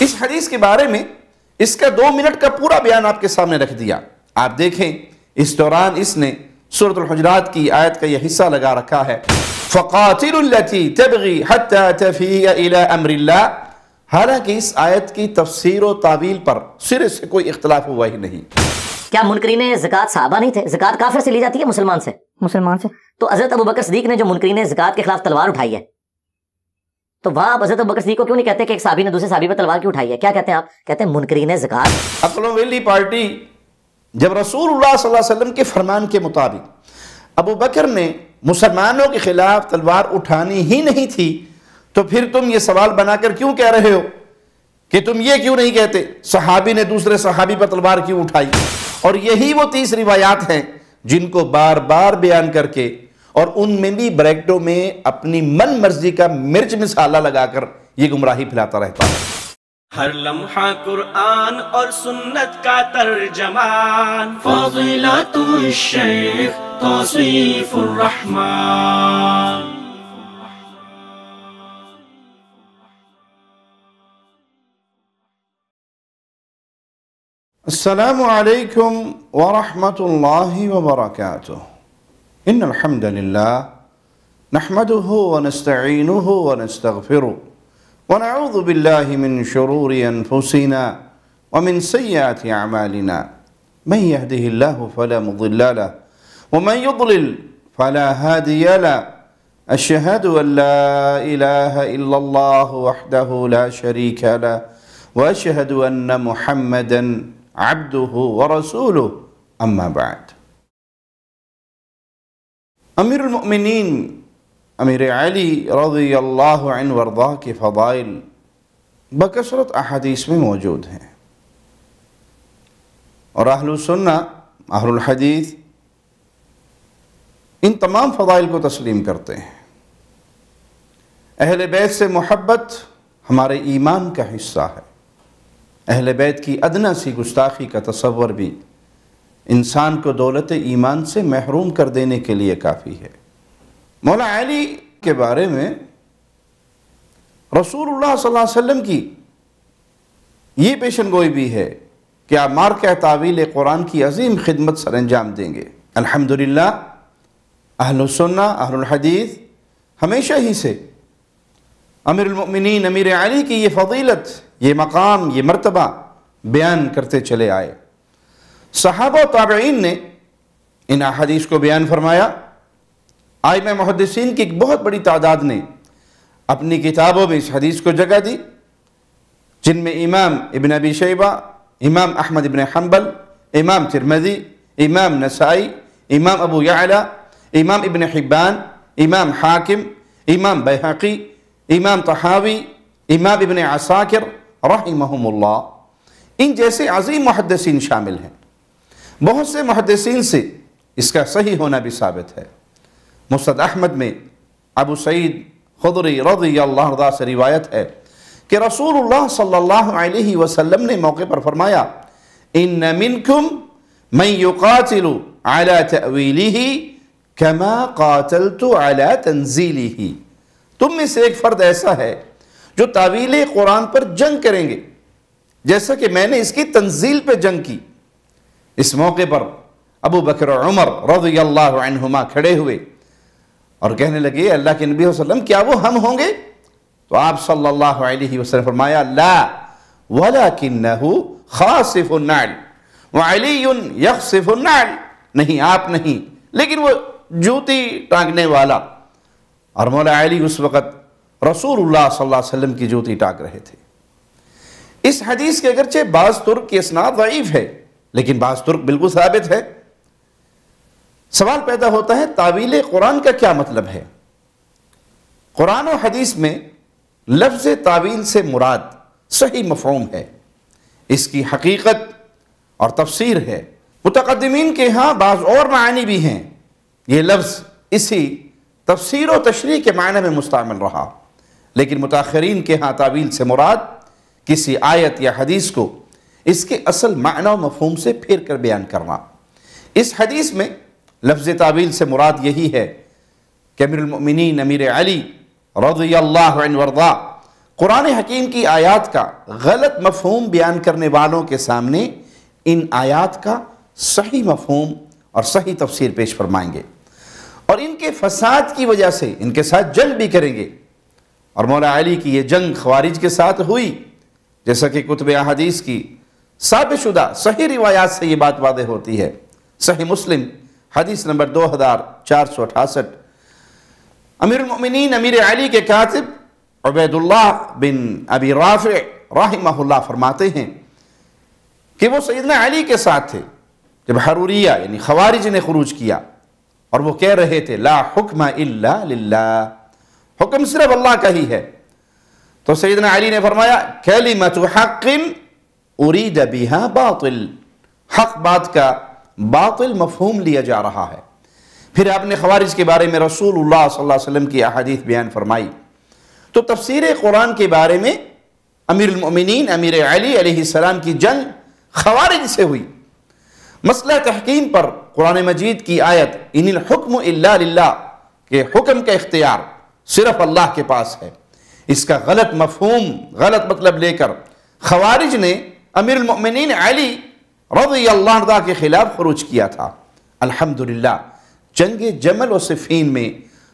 اس حدیث کے بارے میں اس کا 2 منٹ کا پورا بیان آپ کے سامنے رکھ دیا. آپ دیکھیں اس دوران اس نے سورۃ الحجرات کی آیت کا یہ حصہ لگا رکھا ہے فَقَاتِلُوا الَّتِي تَبْغِي حَتَّى تَفِيَ إِلَىٰ أَمْرِ اللَّهِ. حالانکہ اس آیت کی تفسیر و تعویل پر سرے سے کوئی اختلاف ہوا ہی نہیں. کیا منکرین زکوٰۃ صحابہ نہیں تھے؟ زکوٰۃ کافر سے لی جاتی ہے مسلمان سے؟ مسلمان سے. تو حضرت ابوبکر صدیق نے جو منکرین زکوٰۃ کے خلاف تلوار اٹھائی ہے، تو وہاں آپ حضرت ابوبکر صدیق کو کیوں نہیں کہتے کہ ایک صحابی نے دوسرے صحابی پر تلوار کیوں اٹھائی ہے؟ کیا کہتے ہیں آپ؟ کہتے ہیں منکرین زکوٰۃ. عقل و ویلی پارٹی جب رسول اللہ صلی اللہ علیہ وسلم کے فرمان کے مطابق ابو بکر نے مسلمانوں کے خلاف تلوار اٹھانی ہی نہیں تھی، تو پھر تم یہ سوال بنا کر کیوں کہہ رہے ہو کہ تم یہ کیوں نہیں کہتے صحابی نے دوسرے صحابی پر تلوار کیوں اٹھائی؟ اور یہی وہ 30 روایات ہیں جن کو بار بار بیان کر کے اور ان میں بھی بریکٹوں میں اپنی من مرضی کا مرچ مسالہ لگا کر یہ گمراہی پھیلاتا رہتا ہے. ہر لمحہ قرآن اور سنت کا ترجمان، فضیلت الشیخ توصیف الرحمن. السلام علیکم ورحمۃ اللہ وبرکاتہ. ان الحمد للہ نحمده ونستعینه ونستغفره ونعوذ باللہ من شرور انفسنا ومن سیئات اعمالنا من يهده اللہ فلا مضل له ومن يضلل فلا هادي له. اشهد ان لا الہ الا اللہ وحده لا شریک له واشهد ان محمدا عبده ورسوله. اما بعد. امیر المؤمنین امیر علی رضی اللہ عنہ وارضاہ کے فضائل بکثرت احادیث میں موجود ہیں، اور اہل السنہ اہل الحدیث ان تمام فضائل کو تسلیم کرتے ہیں. اہل بیت سے محبت ہمارے ایمان کا حصہ ہے. اہل بیت کی ادنیٰ سی گستاخی کا تصور بھی انسان کو دولت ایمان سے محروم کر دینے کے لیے کافی ہے. مولا علی کے بارے میں رسول اللہ صلی اللہ علیہ وسلم کی یہ پیشن گوئی بھی ہے کہ آپ مارکہ تعویل قرآن کی عظیم خدمت سر انجام دیں گے. الحمدللہ اہل السنہ اہل الحدیث ہمیشہ ہی سے امیر المؤمنین امیر علی کی یہ فضیلت، یہ مقام، یہ مرتبہ بیان کرتے چلے آئے. صحابہ و تابعین نے ان احادیث کو بیان فرمایا. ائمہ محدثین کی ایک بہت بڑی تعداد نے اپنی کتابوں میں اس حدیث کو جگہ دی، جن میں امام ابن ابی شیبہ، امام احمد ابن حنبل، امام ترمذی، امام نسائی، امام ابو یعلا، امام ابن حبان، امام حاکم، امام بیہقی، امام طحاوی، امام ابن عساکر رحمہم اللہ. ان جیسے عظیم محدثین شامل ہیں. بہت سے محدثین سے اس کا صحیح ہونا بھی ثابت ہے. مسند احمد میں ابو سعید خدری رضی اللہ عنہ سے روایت ہے کہ رسول اللہ صلی اللہ علیہ وسلم نے موقع پر فرمایا ان منکم من یقاتل علی تأویلہ کما قاتلت علی تنزیلہ. تم میں سے ایک فرد ایسا ہے جو تعویل قرآن پر جنگ کریں گے جیسا کہ میں نے اس کی تنزیل پہ جنگ کی. اس موقع پر ابو بکر و عمر رضی اللہ عنہما کھڑے ہوئے اور کہنے لگے اللہ کے نبی صلی اللہ علیہ وسلم کیا وہ ہم ہوں گے؟ تو آپ صلی اللہ علیہ وسلم فرمایا لا ولکنہ خاصف النعل وعلی یخصف النعل. نہیں آپ نہیں، لیکن وہ جوتی ٹانگنے والا. اور مولا علی اس وقت رسول اللہ صلی اللہ علیہ وسلم کی جوتی ٹانگ رہے تھے. اس حدیث کے اگرچہ بعض طرق کی اسناد ضعیف ہے لیکن بعض طرق بالکل ثابت ہے. سوال پیدا ہوتا ہے تعویل قرآن کا کیا مطلب ہے؟ قرآن و حدیث میں لفظ تعویل سے مراد صحیح مفہوم ہے، اس کی حقیقت اور تفسیر ہے. متقدمین کے ہاں بعض اور معانی بھی ہیں. یہ لفظ اسی تفسیر و تشریح کے معنی میں مستعمل رہا، لیکن متاخرین کے ہاں تعویل سے مراد کسی آیت یا حدیث کو اس کے اصل معنی و مفہوم سے پھیر کر بیان کرنا. اس حدیث میں لفظ تعویل سے مراد یہی ہے کہ امیر المؤمنین امیر علی رضی اللہ عنہ وارضاہ قرآن حکیم کی آیات کا غلط مفہوم بیان کرنے والوں کے سامنے ان آیات کا صحیح مفہوم اور صحیح تفسیر پیش فرمائیں گے، اور ان کے فساد کی وجہ سے ان کے ساتھ جنگ بھی کریں گے۔ اور مولا علی کی یہ جنگ خوارج کے ساتھ ہوئی، جیسا کہ کتب احادیث کی ثابت شدہ صحیح روایات سے یہ بات واضح ہوتی ہے۔ صحیح مسلم حدیث نمبر 2468، امیر المؤمنین امیر علی کے کاتب عبید اللہ بن ابی رافع رحمہ اللہ فرماتے ہیں کہ وہ سیدنا علی کے ساتھ تھے جب حروریہ یعنی خوارج نے خروج کیا، اور وہ کہہ رہے تھے لا حکم الا للہ، حکم صرف اللہ کا ہی ہے۔ تو سیدنا علی نے فرمایا کلمۃ حق ارید بہا باطل، حق بات کا باطل مفہوم لیا جا رہا ہے۔ پھر آپ نے خوارج کے بارے میں رسول اللہ صلی اللہ علیہ وسلم کی احادیث بیان فرمائی۔ تو تفسیر قرآن کے بارے میں امیر المؤمنین امیر علی علیہ السلام کی جنگ خوارج سے ہوئی۔ مسئلہ تحکیم پر قرآن مجید کی آیت ان الحکم الا للہ کہ حکم کا اختیار صرف اللہ کے پاس ہے، اس کا غلط مفہوم غلط مطلب لے کر خوارج نے امیر المؤمنین علی رضی اللہ عنہ کے خلاف خروج کیا تھا۔ الحمدللہ جنگ جمل و صفین میں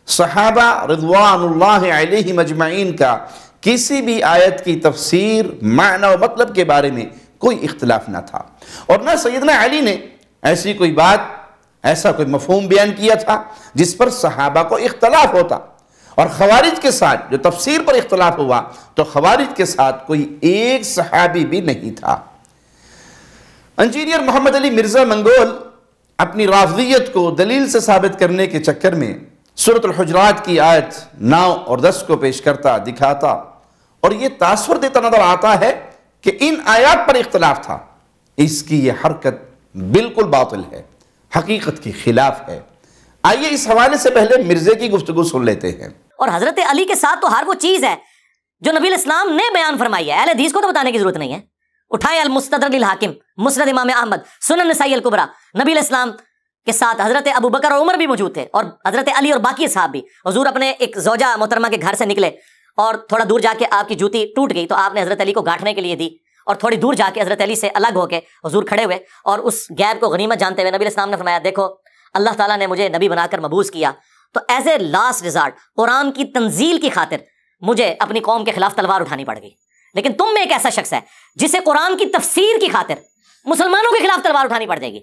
صحابہ رضوان اللہ علیہم اجمعین کا کسی بھی آیت کی تفسیر معنی و مطلب کے بارے میں کوئی اختلاف نہ تھا، اور نہ سیدنا علی نے ایسی کوئی بات ایسا کوئی مفہوم بیان کیا تھا جس پر صحابہ کو اختلاف ہوتا۔ اور خوارج کے ساتھ جو تفسیر پر اختلاف ہوا تو خوارج کے ساتھ کوئی ایک صحابی بھی نہیں تھا۔ انجینئر محمد علی مرزا منگول اپنی رافضیت کو دلیل سے ثابت کرنے کے چکر میں سورۃ الحجرات کی آیت 9 اور 10 کو پیش کرتا دکھاتا اور یہ تاثر دیتا نظر آتا ہے کہ ان آیات پر اختلاف تھا۔ اس کی یہ حرکت بالکل باطل ہے، حقیقت کی خلاف ہے۔ آئیے اس حوالے سے پہلے مرزے کی گفتگو سن لیتے ہیں۔ اور حضرت علی کے ساتھ تو ہر وہ چیز ہے جو نبی الاسلام نے بیان فرمائی ہے، اہل حدیث کو تو بتانے کی ضرورت نہیں ہے۔ اٹھائیں المستدرک للحاکم، مسند امام احمد، سنن نسائی الکبریٰ، نبی الاسلام کے ساتھ حضرت ابو بکر اور عمر بھی موجود تھے، اور حضرت علی اور باقی اصحاب بھی۔ حضور اپنے ایک زوجہ محترمہ کے گھر سے نکلے اور تھوڑا دور جا کے آپ کی جوتی ٹوٹ گئی تو آپ نے حضرت علی کو گھاٹنے کے لیے دی، اور تھوڑی دور جا کے حضرت علی سے الگ ہو کے حضور کھڑے ہوئے اور اس گیپ کو غنیمت جانتے ہوئے نبی الاسلام نے فرمایا دیکھو اللہ تعالیٰ نے مجھے نبی بنا کر مبعوث کیا، تو ایز اے لاسٹ ریزارٹ قرآن کی تنزیل کی خاطر مجھے اپنی قوم کے خلاف تلوار اٹھانی پڑ گئی، لیکن تم میں ایک ایسا شخص ہے جسے قرآن کی تفسیر کی خاطر مسلمانوں کے خلاف تلوار اٹھانی پڑ جائے گی،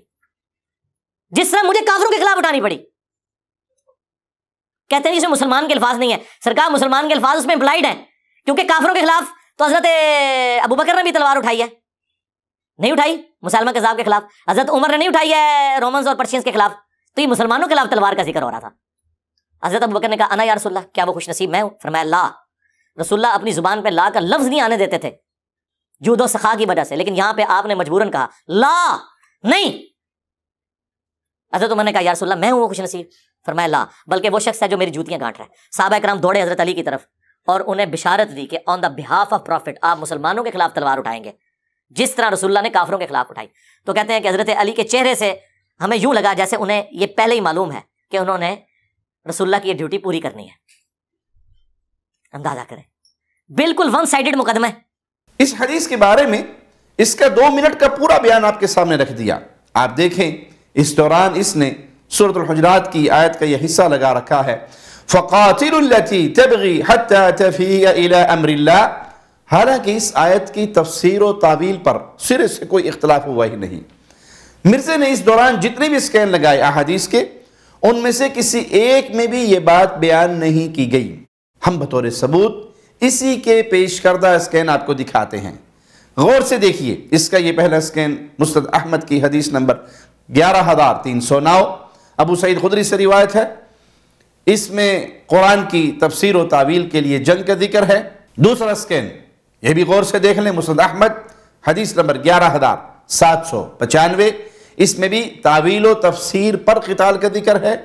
جس طرح مجھے کافروں کے خلاف اٹھانی پڑی۔ کہتے ہیں اس میں مسلمان کے الفاظ نہیں ہے، سرکار مسلمان کے الفاظ اس میں امپلائڈ ہیں، کیونکہ کافروں کے خلاف تو حضرت ابو بکر نے بھی تلوار اٹھائی ہے، نہیں اٹھائی مسلمہ کذاب کے خلاف، حضرت عمر نے نہیں اٹھائی ہے رومنز اور پرشینز کے خلاف، تو یہ مسلمانوں کے خلاف تلوار کا ذکر ہو رہا تھا۔ حضرت ابو بکر نے کہا انا یا رسول اللہ، کیا وہ خوش نصیب میں ہوں؟ فرمایا لا۔ رسول اللہ اپنی زبان پہ لا کا لفظ نہیں آنے دیتے تھے جود و سخا کی وجہ سے، لیکن یہاں پہ آپ نے مجبوراً کہا لا نہیں۔ حضرت عمر نے کہا یا رسول اللہ میں ہوں وہ خوش نصیب؟ فرمایا لا، بلکہ وہ شخص ہے جو میری جوتیاں گانٹ رہا ہے۔ صحابہ کرام دوڑے حضرت علی کی طرف اور انہیں بشارت دی کہ آن دا بہاف آف پروفٹ آپ مسلمانوں کے خلاف تلوار اٹھائیں گے جس طرح رسول اللہ نے کافروں کے خلاف اٹھائی۔ تو کہتے ہیں کہ حضرت علی کے چہرے سے ہمیں یوں لگا جیسے انہیں یہ پہلے ہی معلوم ہے کہ انہوں نے رسول اللہ کی یہ ڈیوٹی پوری کرنی ہے۔ اندازہ کریں، بالکل ون سائیڈڈ مقدمہ ہے۔ اس حدیث کے بارے میں اس کا 2 منٹ کا پورا بیان آپ کے سامنے رکھ دیا۔ آپ دیکھیں اس دوران اس نے سورۃ الحجرات کی آیت کا یہ حصہ لگا رکھا ہے فَقَاتِلُوا الَّتِي تَبْغِي حَتَّى تَفِيَ إِلَىٰ أَمْرِ اللَّهِ، حالانکہ اس آیت کی تفسیر و تعویل پر سرے سے کوئی اختلاف ہوا ہی نہیں۔ مرزے نے اس دوران جتنے بھی اسکین لگائے احادیث کے، ان میں سے کسی ایک میں بھی یہ بات بیان نہیں کی گئی۔ ہم بطور ثبوت اسی کے پیش کردہ اسکین آپ کو دکھاتے ہیں، غور سے دیکھیے۔ اس کا یہ پہلا اسکین مسند احمد کی حدیث نمبر 11309 ابو سعید خدری سے روایت ہے، اس میں قرآن کی تفسیر و تعویل کے لیے جنگ کا ذکر ہے۔ دوسرا اسکین یہ بھی غور سے دیکھ لیں، مسند احمد حدیث نمبر 11795، اس میں بھی تعویل و تفسیر پر قتال کا ذکر ہے۔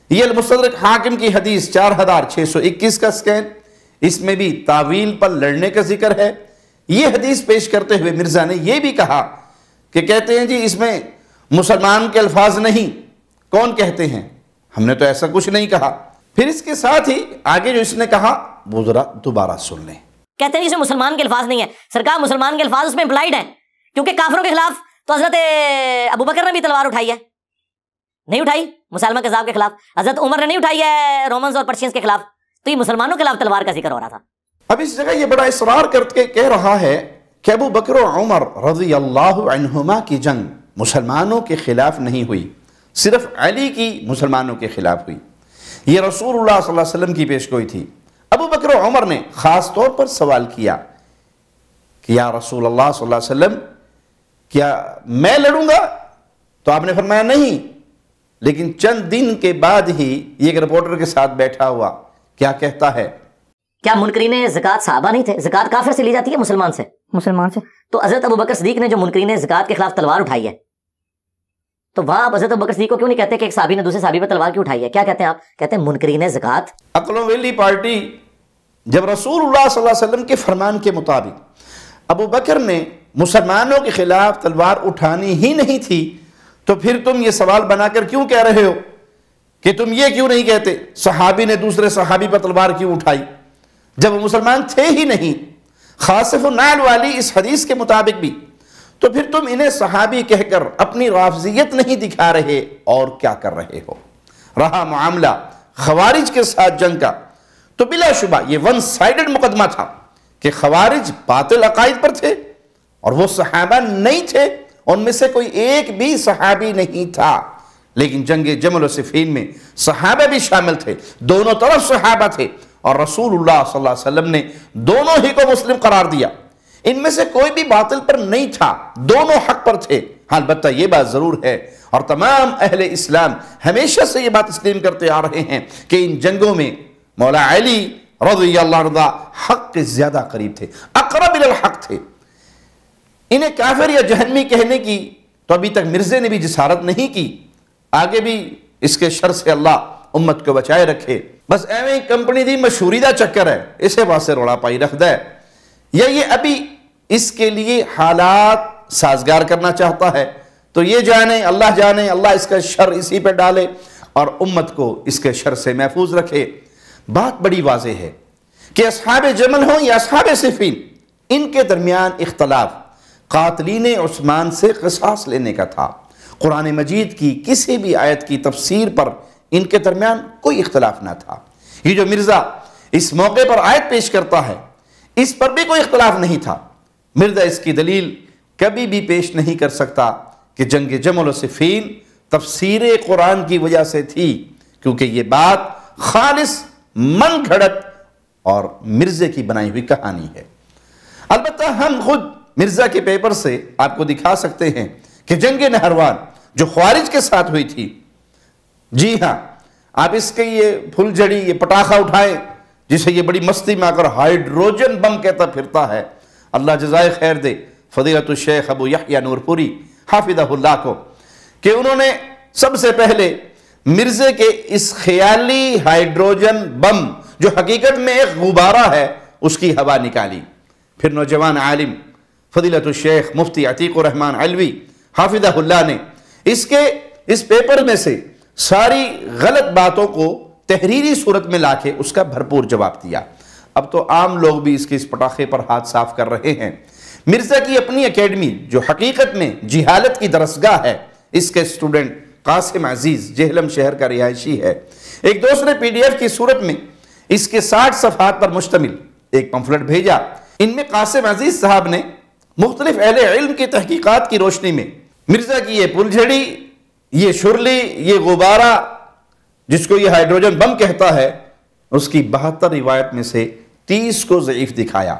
یہ المستدرک حاکم کی حدیث 4621 کا اسکین، اس میں بھی تعویل پر لڑنے کا ذکر ہے۔ یہ حدیث پیش کرتے ہوئے مرزا نے یہ بھی کہا کہ کہتے ہیں جی اس میں مسلمان کے الفاظ نہیں، کون کہتے ہیں؟ ہم نے تو ایسا کچھ نہیں کہا۔ پھر اس کے ساتھ ہی آگے جو اس نے کہا وہ ذرا دوبارہ سن لیں۔ کہتے ہیں اس میں مسلمان کے الفاظ نہیں ہے. سرکار مسلمان کے الفاظ اس میں امپلائڈ ہیں، کیونکہ کافروں کے خلاف تو حضرت ابوبکر نے بھی تلوار اٹھائی ہے، نہیں اٹھائی مسلمہ کذاب کے خلاف. حضرت عمر نے نہیں اٹھائی ہے رومنز اور پرشینز کے خلاف. تو یہ مسلمانوں کے خلاف تلوار کا ذکر ہو رہا تھا. اب اس جگہ یہ بڑا اصرار کر کے کہہ رہا ہے کہ ابو بکر و عمر رضی اللہ عنہما کی جنگ مسلمانوں کے خلاف نہیں ہوئی، صرف علی کی مسلمانوں کے خلاف ہوئی. یہ رسول اللہ صلی اللہ علیہ وسلم کی پیشگوئی تھی. ابو بکر و عمر نے خاص طور پر سوال کیا کہ یا رسول اللہ صلی اللہ علیہ وسلم کیا میں لڑوں گا؟ تو آپ نے فرمایا نہیں. لیکن چند دن کے بعد ہی یہ ایک رپورٹر کے ساتھ بیٹھا ہوا کیا کہتا ہے، کیا منکرین زکوٰۃ صحابہ نہیں تھے؟ زکوٰۃ کافر سے لی جاتی ہے مسلمان سے. تو حضرت ابوبکر صدیق نے جو منکرین زکوٰۃ کے خلاف تلوار اٹھائی ہے، تو وہاں آپ حضرت ابوبکر صدیق کو کیوں نہیں کہتے کہ ایک صحابی نے دوسرے صحابی پر تلوار کیوں اٹھائی ہے؟ کیا کہتے ہیں آپ؟ کہتے ہیں منکرین زکوٰۃ. عقل و ویلی پارٹی جب رسول اللہ صلی اللہ علیہ وسلم کے فرمان کے مطابق ابو بکر نے مسلمانوں کے خلاف تلوار اٹھانی ہی نہیں تھی، تو پھر تم یہ سوال بنا کر کیوں کہہ رہے ہو کہ تم یہ کیوں نہیں کہتے صحابی نے دوسرے صحابی پر تلوار کیوں اٹھائی، جب وہ مسلمان تھے ہی نہیں؟ خاصف النعل والی اس حدیث کے مطابق بھی تو پھر تم انہیں صحابی کہہ کر اپنی رافضیت نہیں دکھا رہے اور کیا کر رہے ہو؟ رہا معاملہ خوارج کے ساتھ جنگ کا، تو بلا شبہ یہ ون سائیڈڈ مقدمہ تھا کہ خوارج باطل عقائد پر تھے اور وہ صحابہ نہیں تھے، ان میں سے کوئی ایک بھی صحابی نہیں تھا. لیکن جنگ جمل و صفین میں صحابہ بھی شامل تھے، دونوں طرف صحابہ تھے، اور رسول اللہ صلی اللہ علیہ وسلم نے دونوں ہی کو مسلم قرار دیا. ان میں سے کوئی بھی باطل پر نہیں تھا، دونوں حق پر تھے. البتہ یہ بات ضرور ہے، اور تمام اہل اسلام ہمیشہ سے یہ بات تسلیم کرتے آ رہے ہیں کہ ان جنگوں میں مولا علی رضی اللہ عنہ حق کے زیادہ قریب تھے، اقرب الی الحق تھے. انہیں کافر یا جہنمی کہنے کی تو ابھی تک مرزے نے بھی جسارت نہیں کی. آگے بھی اس کے شر سے اللہ امت کو بچائے رکھے. بس ایویں کمپنی دی مشہوری دا چکر ہے، اسے واسطے روڑا پائی رکھ دے، یا یہ ابھی اس کے لیے حالات سازگار کرنا چاہتا ہے. تو یہ جانے، اللہ جانے، اللہ اس کا شر اسی پہ ڈالے اور امت کو اس کے شر سے محفوظ رکھے. بات بڑی واضح ہے کہ اصحاب جمل ہوں یا اصحاب صفین، ان کے درمیان اختلاف قاتلین عثمان سے قصاص لینے کا تھا. قرآن مجید کی کسی بھی آیت کی تفسیر پر ان کے درمیان کوئی اختلاف نہ تھا. یہ جو مرزا اس موقع پر آیت پیش کرتا ہے، اس پر بھی کوئی اختلاف نہیں تھا. مرزا اس کی دلیل کبھی بھی پیش نہیں کر سکتا کہ جنگ جمل و صفین تفسیر قرآن کی وجہ سے تھی، کیونکہ یہ بات خالص من گھڑت اور مرزے کی بنائی ہوئی کہانی ہے. البتہ ہم خود مرزا کے پیپر سے آپ کو دکھا سکتے ہیں کہ جنگ نہروان جو خوارج کے ساتھ ہوئی تھی، جی ہاں، آپ اس کے یہ پھل جڑی، یہ پٹاخہ اٹھائیں جسے یہ بڑی مستی میں آ کر ہائیڈروجن بم کہتا پھرتا ہے. اللہ جزائے خیر دے فضیلت الشیخ ابو یحییٰ نور پوری حافظہ اللہ کو، کہ انہوں نے سب سے پہلے مرزے کے اس خیالی ہائیڈروجن بم جو حقیقت میں ایک غبارہ ہے اس کی ہوا نکالی. پھر نوجوان عالم فضیلت الشیخ مفتی عتیق الرحمن علوی حافظہ اللہ نے اس پیپر میں سے ساری غلط باتوں کو تحریری صورت میں لا کے اس کا بھرپور جواب دیا. اب تو عام لوگ بھی اس پٹاخے پر ہاتھ صاف کر رہے ہیں. مرزا کی اپنی اکیڈمی جو حقیقت میں جہالت کی درسگاہ ہے، اس کے اسٹوڈنٹ قاسم عزیز جہلم شہر کا رہائشی ہے، ایک دوست نے PDF کی صورت میں اس کے 60 صفحات پر مشتمل ایک پمفلٹ بھیجا. ان میں قاسم عزیز صاحب نے مختلف اہل علم کی تحقیقات کی روشنی میں مرزا کی یہ پلجھڑی، یہ شرلی، یہ غبارہ جس کو یہ ہائیڈروجن بم کہتا ہے، اس کی 72 روایت میں سے 30 کو ضعیف دکھایا.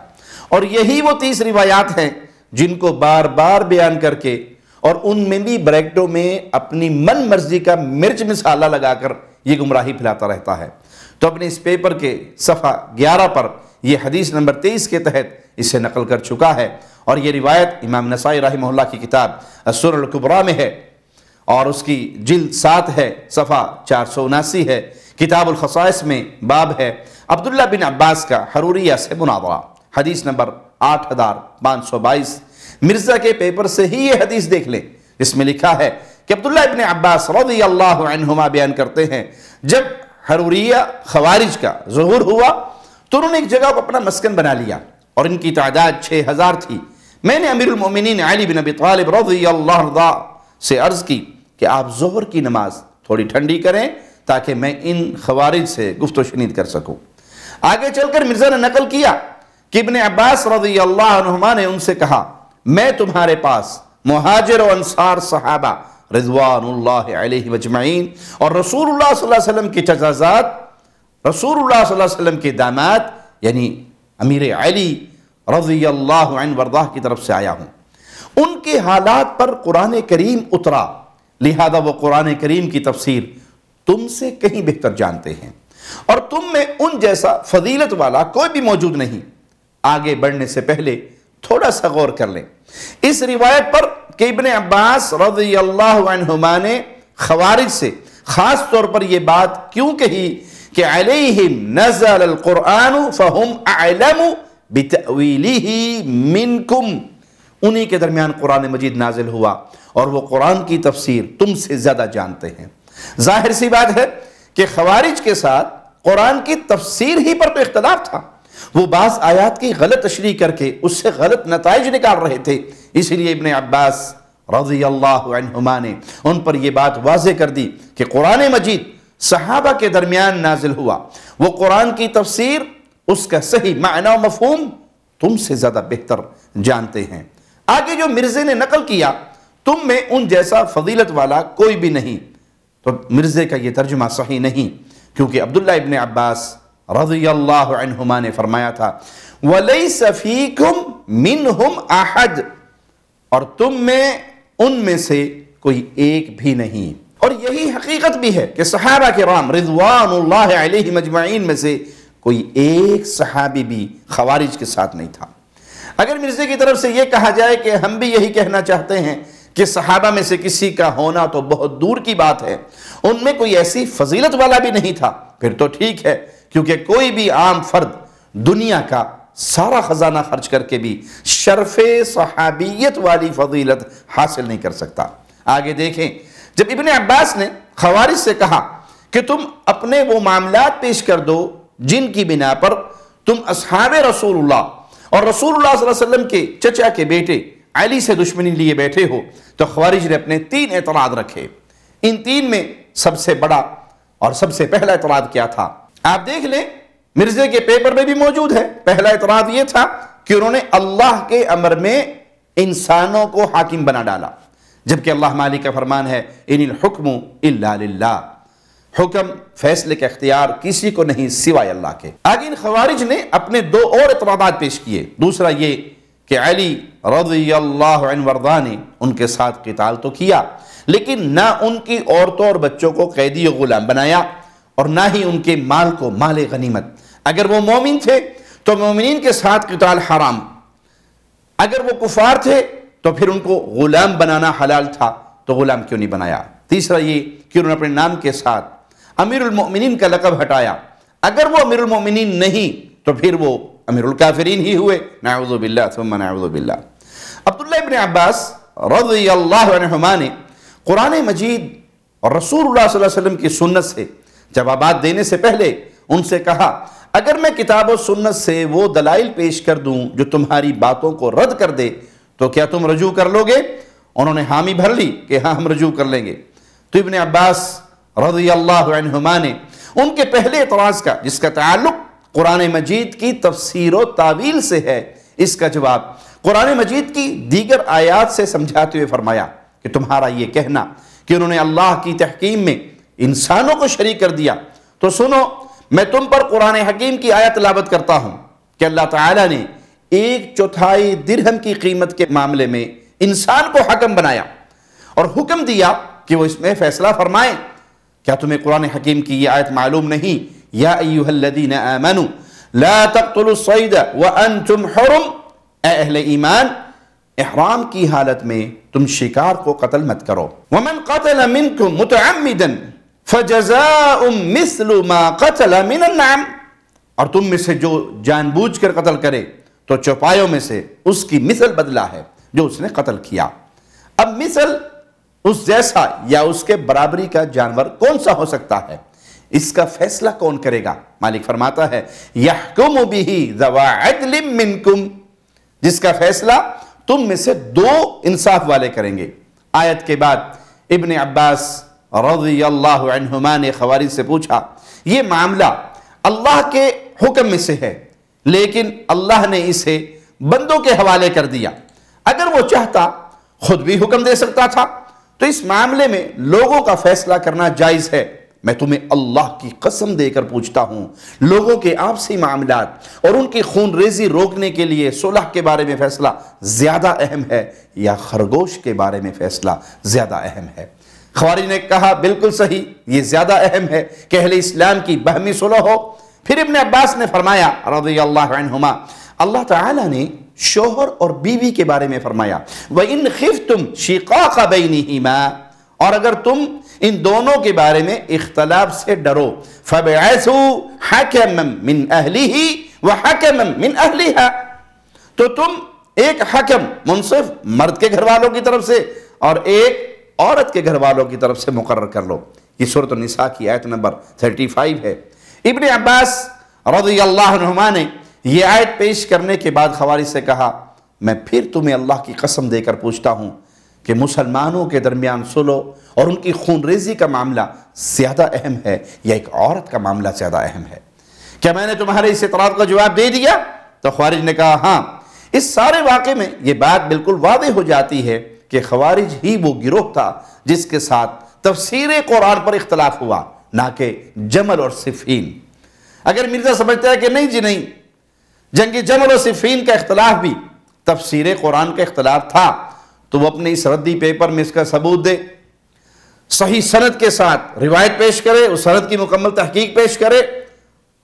اور یہی وہ 30 روایات ہیں جن کو بار بار بیان کر کے اور ان میں بھی بریکٹوں میں اپنی من مرضی کا مرچ مسالہ لگا کر یہ گمراہی پھیلاتا رہتا ہے. تو اپنے اس پیپر کے صفحہ 11 پر یہ حدیث نمبر 23 کے تحت اسے نقل کر چکا ہے، اور یہ روایت امام نسائی رحمہ اللہ کی کتاب السنن الکبریٰ میں ہے، اور اس کی جلد 7 ہے، صفحہ 479 ہے. کتاب الخصائص میں باب ہے عبداللہ بن عباس کا حروریہ سے مناظرہ، حدیث نمبر 8522. مرزا کے پیپر سے ہی یہ حدیث دیکھ لیں، اس میں لکھا ہے کہ عبداللہ ابن عباس رضی اللہ عنہما بیان کرتے ہیں جب حروریہ خوارج کا ظہور ہوا تو انہوں نے ایک جگہ کو اپنا مسکن بنا لیا. اور ان کی تعداد 6000 تھی۔ میں نے امیر المومنین علی بن ابی طالب رضی اللہ عنہ سے عرض کی کہ آپ ظہر کی نماز تھوڑی ٹھنڈی کریں تاکہ میں ان خوارج سے گفت و شنید کر سکوں۔ آگے چل کر مرزا نے نقل کیا کہ ابن عباس رضی اللہ عنہما نے ان سے کہا میں تمہارے پاس مہاجر و انصار صحابہ رضوان اللہ علیہ اجمعین اور رسول اللہ صلی اللہ علیہ وسلم کے چچا زاد، رسول اللہ صلی اللہ علیہ وسلم کے داماد یعنی امیر علی رضی اللہ عنہ وردہ کی طرف سے آیا ہوں۔ ان کے حالات پر قرآن کریم اترا، لہذا وہ قرآن کریم کی تفسیر تم سے کہیں بہتر جانتے ہیں، اور تم میں ان جیسا فضیلت والا کوئی بھی موجود نہیں۔ آگے بڑھنے سے پہلے تھوڑا سا غور کر لیں اس روایت پر کہ ابن عباس رضی اللہ عنہما نے خوارج سے خاص طور پر یہ بات کیوں کہی کہ علیہم نزل القرآن فہم اعلم بتأویلہ منکم، انہی کے درمیان قرآن مجید نازل ہوا اور وہ قرآن کی تفسیر تم سے زیادہ جانتے ہیں۔ ظاہر سی بات ہے کہ خوارج کے ساتھ قرآن کی تفسیر ہی پر تو اختلاف تھا، وہ بعض آیات کی غلط تشریح کر کے اس سے غلط نتائج نکال رہے تھے، اس لیے ابن عباس رضی اللہ عنہما نے ان پر یہ بات واضح کر دی کہ قرآن مجید صحابہ کے درمیان نازل ہوا، وہ قرآن کی تفسیر اس کا صحیح معنی و مفہوم تم سے زیادہ بہتر جانتے ہیں۔ آگے جو مرزے نے نقل کیا تم میں ان جیسا فضیلت والا کوئی بھی نہیں، تو مرزے کا یہ ترجمہ صحیح نہیں، کیونکہ عبداللہ ابن عباس رضی اللہ عنہما نے فرمایا تھا وَلَيْسَ فِيكُمْ مِنْهُمْ أَحَدٍ، اور تم میں ان میں سے کوئی ایک بھی نہیں۔ اور یہی حقیقت بھی ہے کہ صحابہ کرام رضوان اللہ علیہ مجمعین میں سے کوئی ایک صحابی بھی خوارج کے ساتھ نہیں تھا۔ اگر مرزے کی طرف سے یہ کہا جائے کہ ہم بھی یہی کہنا چاہتے ہیں کہ صحابہ میں سے کسی کا ہونا تو بہت دور کی بات ہے، ان میں کوئی ایسی فضیلت والا بھی نہیں تھا، پھر تو ٹھیک ہے، کیونکہ کوئی بھی عام فرد دنیا کا سارا خزانہ خرچ کر کے بھی شرف صحابیت والی فضیلت حاصل نہیں کر سکتا۔ آگے دیکھیں، جب ابن عباس نے خوارج سے کہا کہ تم اپنے وہ معاملات پیش کر دو جن کی بنا پر تم اصحاب رسول اللہ اور رسول اللہ صلی اللہ علیہ وسلم کے چچا کے بیٹے علی سے دشمنی لیے بیٹھے ہو، تو خوارج نے اپنے 3 اعتراض رکھے۔ ان 3 میں سب سے بڑا اور سب سے پہلا اعتراض کیا تھا؟ آپ دیکھ لیں، مرزے کے پیپر میں بھی موجود ہے۔ پہلا اعتراض یہ تھا کہ انہوں نے اللہ کے امر میں انسانوں کو حاکم بنا ڈالا، جبکہ اللہ مالک کا فرمان ہے ان الحکم الا للہ، حکم فیصلے کا اختیار کسی کو نہیں سوائے اللہ کے۔ آگے ان خوارج نے اپنے 2 اور اعتراضات پیش کیے۔ دوسرا یہ کہ علی رضی اللہ عنہ وردہ نے ان کے ساتھ قتال تو کیا، لیکن نہ ان کی عورتوں اور بچوں کو قیدی و غلام بنایا، اور نہ ہی ان کے مال کو مال غنیمت۔ اگر وہ مومن تھے تو مومنین کے ساتھ قتال حرام، اگر وہ کفار تھے تو پھر ان کو غلام بنانا حلال تھا، تو غلام کیوں نہیں بنایا؟ تیسرا یہ کہ انہوں نے اپنے نام کے ساتھ امیر المؤمنین کا لقب ہٹایا، اگر وہ امیر المؤمنین نہیں تو پھر وہ امیر الکافرین ہی ہوئے، نعوذ باللہ ثم نعوذ باللہ۔ عبداللہ ابن عباس رضی اللہ عنہما نے قرآن مجید اور رسول اللہ صلی اللہ علیہ وسلم کی سنت سے جوابات دینے سے پہلے ان سے کہا اگر میں کتاب و سنت سے وہ دلائل پیش کر دوں جو تمہاری باتوں کو رد کر دے تو کیا تم رجوع کر لو گے؟ انہوں نے حامی بھر لی کہ ہاں ہم رجوع کر لیں گے۔ تو ابن عباس رضی اللہ عنہما نے ان کے پہلے اعتراض کا، جس کا تعلق قرآن مجید کی تفسیر و تعویل سے ہے، اس کا جواب قرآن مجید کی دیگر آیات سے سمجھاتے ہوئے فرمایا کہ تمہارا یہ کہنا کہ انہوں نے اللہ کی تحکیم میں انسانوں کو شریک کر دیا، تو سنو میں تم پر قرآن حکیم کی آیت تلاوت کرتا ہوں کہ اللہ تعالیٰ نے 1/4 درہم کی قیمت کے معاملے میں انسان کو حکم بنایا اور حکم دیا کہ وہ اس میں فیصلہ فرمائیں۔ کیا تمہیں قرآن حکیم کی یہ آیت معلوم نہیں؟ یا ایہا الذین آمنوا لا تقتلوا الصید وانتم حرم، اے اہل ایمان احرام کی حالت میں تم شکار کو قتل مت کرو۔ ومن قتل منکم متعمدا فجزاء مثل ما قتل من النعم، اور تم میں سے جو جان بوجھ کر قتل کرے تو چوپایوں میں سے اس کی مثل بدلہ ہے جو اس نے قتل کیا۔ اب مثل اس جیسا یا اس کے برابری کا جانور کون سا ہو سکتا ہے؟ اس کا فیصلہ کون کرے گا؟ مالک فرماتا ہے یحکم بہ ذو عدل منکم، جس کا فیصلہ تم میں سے 2 انصاف والے کریں گے۔ آیت کے بعد ابن عباس رضی اللہ عنہما نے خوارج سے پوچھا، یہ معاملہ اللہ کے حکم میں سے ہے لیکن اللہ نے اسے بندوں کے حوالے کر دیا، اگر وہ چاہتا خود بھی حکم دے سکتا تھا، تو اس معاملے میں لوگوں کا فیصلہ کرنا جائز ہے۔ میں تمہیں اللہ کی قسم دے کر پوچھتا ہوں، لوگوں کے آپسی معاملات اور ان کی خون ریزی روکنے کے لیے صلح کے بارے میں فیصلہ زیادہ اہم ہے یا خرگوش کے بارے میں فیصلہ زیادہ اہم ہے؟ خوارج نے کہا بالکل صحیح، یہ زیادہ اہم ہے کہ اہل اسلام کی باہمی صلح ہو۔ پھر ابن عباس نے فرمایا رضی اللہ عنہما، اللہ تعالیٰ نے شوہر اور بیوی کے بارے میں فرمایا وَإِنْ خِفْتُمْ شِقَاقَ بَيْنِهِمَا، اور اگر تم ان دونوں کے بارے میں اختلاف سے ڈرو فَبْعَثُوا حَكَمًا مِّنْ أَهْلِهِ وَحَكَمًا مِّنْ أَهْلِهَا، تو تم ایک حکم منصف مرد کے گھر والوں کی طرف سے اور ایک عورت کے گھر والوں کی طرف سے مقرر کر لو۔ یہ سورۃ النساء کی آیت نمبر 35 ہے۔ ابن عباس رضی اللہ عنہما نے یہ آیت پیش کرنے کے بعد خوارج سے کہا، میں پھر تمہیں اللہ کی قسم دے کر پوچھتا ہوں کہ مسلمانوں کے درمیان صلح اور ان کی خون ریزی کا معاملہ زیادہ اہم ہے یا ایک عورت کا معاملہ زیادہ اہم ہے؟ کیا میں نے تمہارے اس اعتراض کا جواب دے دیا؟ تو خوارج نے کہا ہاں۔ اس سارے واقعے میں یہ بات بالکل واضح ہو جاتی ہے کہ خوارج ہی وہ گروہ تھا جس کے ساتھ تفسیر قرآن پر اختلاف ہوا، نہ کہ جمل اور صفین۔ اگر مرزا سمجھتا ہے کہ نہیں جی نہیں، جنگ جمل اور صفین کا اختلاف بھی تفسیر قرآن کا اختلاف تھا، تو وہ اپنے اس ردی پیپر میں اس کا ثبوت دے، صحیح سند کے ساتھ روایت پیش کرے، اس سند کی مکمل تحقیق پیش کرے،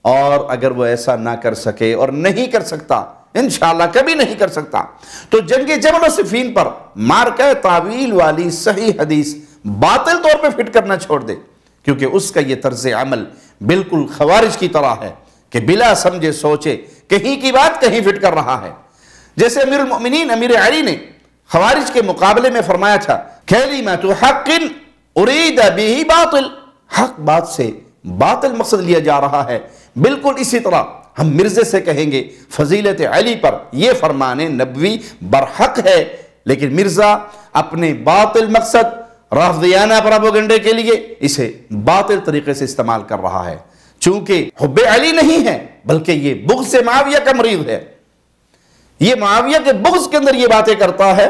اور اگر وہ ایسا نہ کر سکے اور نہیں کر سکتا، انشاءاللہ کبھی نہیں کر سکتا، تو جنگ جمل و صفین پر مارکہ تعویل والی صحیح حدیث باطل طور پہ فٹ کرنا چھوڑ دے، کیونکہ اس کا یہ طرز عمل بالکل خوارج کی طرح ہے کہ بلا سمجھے سوچے کہیں کی بات کہیں فٹ کر رہا ہے۔ جیسے امیر المؤمنین امیر علی نے خوارج کے مقابلے میں فرمایا تھا کلمۃ حق ارید بہ باطل، حق بات سے باطل مقصد لیا جا رہا ہے۔ بالکل اسی طرح ہم مرزے سے کہیں گے فضیلت علی پر یہ فرمان نبوی برحق ہے، لیکن مرزا اپنے باطل مقصد رافضیانہ پروپیگنڈے کے لیے اسے باطل طریقے سے استعمال کر رہا ہے، چونکہ حب علی نہیں ہے بلکہ یہ بغض معاویہ کا مریض ہے، یہ معاویہ کے بغض کے اندر یہ باتیں کرتا ہے،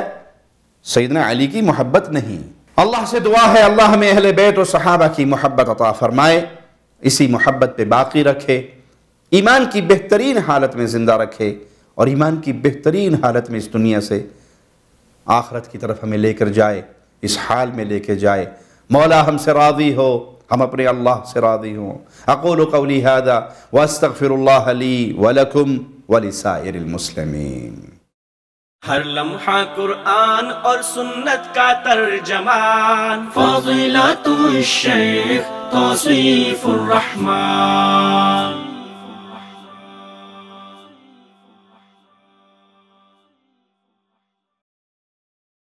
سیدنا علی کی محبت نہیں۔ اللہ سے دعا ہے اللہ ہمیں اہل بیت و صحابہ کی محبت عطا فرمائے، اسی محبت پہ باقی رکھے، ایمان کی بہترین حالت میں زندہ رکھے، اور ایمان کی بہترین حالت میں اس دنیا سے آخرت کی طرف ہمیں لے کر جائے، اس حال میں لے کے جائے مولا ہم سے راضی ہو، ہم اپنے اللہ سے راضی ہوں۔ اقول قولی ھذا واستغفر اللہ لی ولکم ولسائر المسلمین۔ ہر لمحہ قرآن اور سنت کا ترجمان، فضیلت الشیخ توصیف الرحمن۔